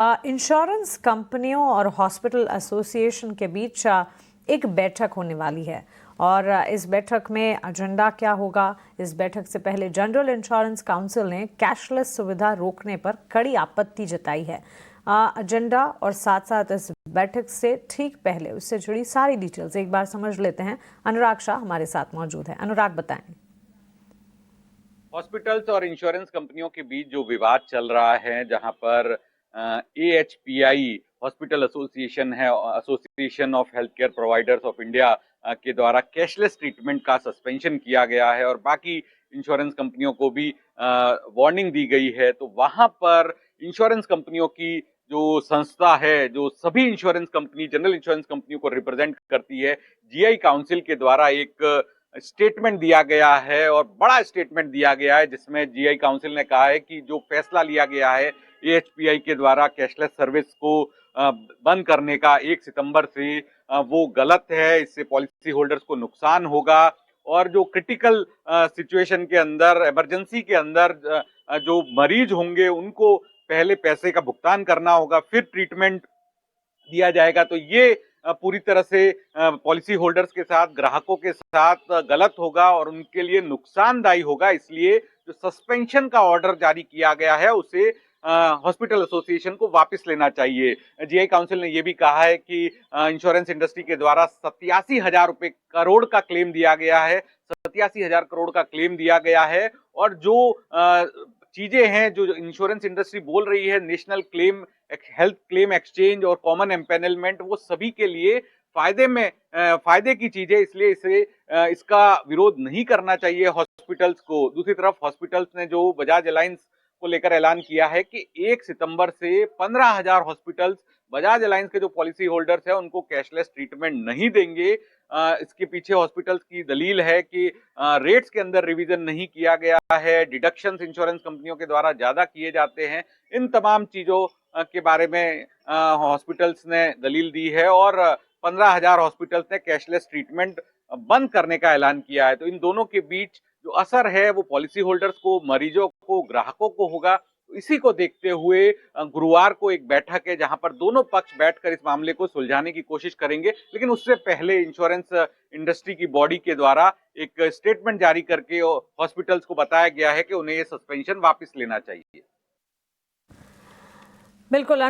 Insurance कंपनियों और hospital association के बीच एक बैठक होने वाली है और इस बैठक में एजेंडा क्या होगा। इस बैठक से पहले जनरल इंश्योरेंस काउंसिल ने कैशलेस सुविधा रोकने पर कड़ी आपत्ति जताई है। एजेंडा और साथ साथ इस बैठक से ठीक पहले उससे जुड़ी सारी डिटेल्स एक बार समझ लेते हैं। अनुराग शाह हमारे साथ मौजूद है। अनुराग, बताएं। हॉस्पिटल्स और इंश्योरेंस कंपनियों के बीच जो विवाद चल रहा है, जहां पर AHPI हॉस्पिटल एसोसिएशन है, association of health care providers of India के द्वारा कैशलेस ट्रीटमेंट का सस्पेंशन किया गया है और बाकी इंश्योरेंस कंपनियों को भी वार्निंग दी गई है। तो वहां पर इंश्योरेंस कंपनियों की जो संस्था है, जो सभी इंश्योरेंस कंपनी, जनरल इंश्योरेंस कंपनियों को रिप्रेजेंट करती है, GI काउंसिल के द्वारा एक स्टेटमेंट दिया गया है और बड़ा स्टेटमेंट दिया गया है, जिसमें GI काउंसिल ने कहा है कि जो फैसला लिया गया है AHPI के द्वारा कैशलेस सर्विस को बंद करने का 1 सितंबर से, वो गलत है। इससे पॉलिसी होल्डर्स को नुकसान होगा और जो क्रिटिकल सिचुएशन के अंदर, इमरजेंसी के अंदर जो मरीज होंगे उनको पहले पैसे का भुगतान करना होगा, फिर ट्रीटमेंट दिया जाएगा। तो ये पूरी तरह से पॉलिसी होल्डर्स के साथ, ग्राहकों के साथ गलत होगा और उनके लिए नुकसानदायी होगा। इसलिए जो सस्पेंशन का ऑर्डर जारी किया गया है उसे हॉस्पिटल एसोसिएशन को वापस लेना चाहिए। GI काउंसिल ने यह भी कहा है कि इंश्योरेंस इंडस्ट्री के द्वारा 87,000 रुपए करोड़ का क्लेम दिया गया है, 87,000 करोड़ का क्लेम दिया गया है। और जो चीजें हैं जो इंश्योरेंस इंडस्ट्री बोल रही है, national claim, health claim exchange और कॉमन एम्पेनलमेंट, वो सभी के लिए फायदे की चीजें, इसलिए इसे इसका विरोध नहीं करना चाहिए हॉस्पिटल्स को। दूसरी तरफ हॉस्पिटल्स ने जो बजाज अलायंस को लेकर ऐलान किया है कि 1 सितंबर से 15,000 हॉस्पिटल्स बजाज अलायंस के जो पॉलिसी होल्डर्स है उनको कैशलेस ट्रीटमेंट नहीं देंगे। इसके पीछे हॉस्पिटल्स की दलील है कि रेट्स के अंदर रिवीजन नहीं किया गया है, डिडक्शंस इंश्योरेंस कंपनियों के द्वारा ज्यादा किए जाते हैं। इन तमाम चीजों के बारे में हॉस्पिटल्स ने दलील दी है और 15,000 हॉस्पिटल्स ने कैशलेस ट्रीटमेंट बंद करने का ऐलान किया है। तो इन दोनों के बीच जो असर है वो पॉलिसी होल्डर्स को, मरीजों को, ग्राहकों को होगा। तो इसी को देखते हुए गुरुवार को एक बैठक है जहां पर दोनों पक्ष बैठकर इस मामले को सुलझाने की कोशिश करेंगे। लेकिन उससे पहले इंश्योरेंस इंडस्ट्री की बॉडी के द्वारा एक स्टेटमेंट जारी करके हॉस्पिटल्स को बताया गया है कि उन्हें ये सस्पेंशन वापस लेना चाहिए। बिल्कुल।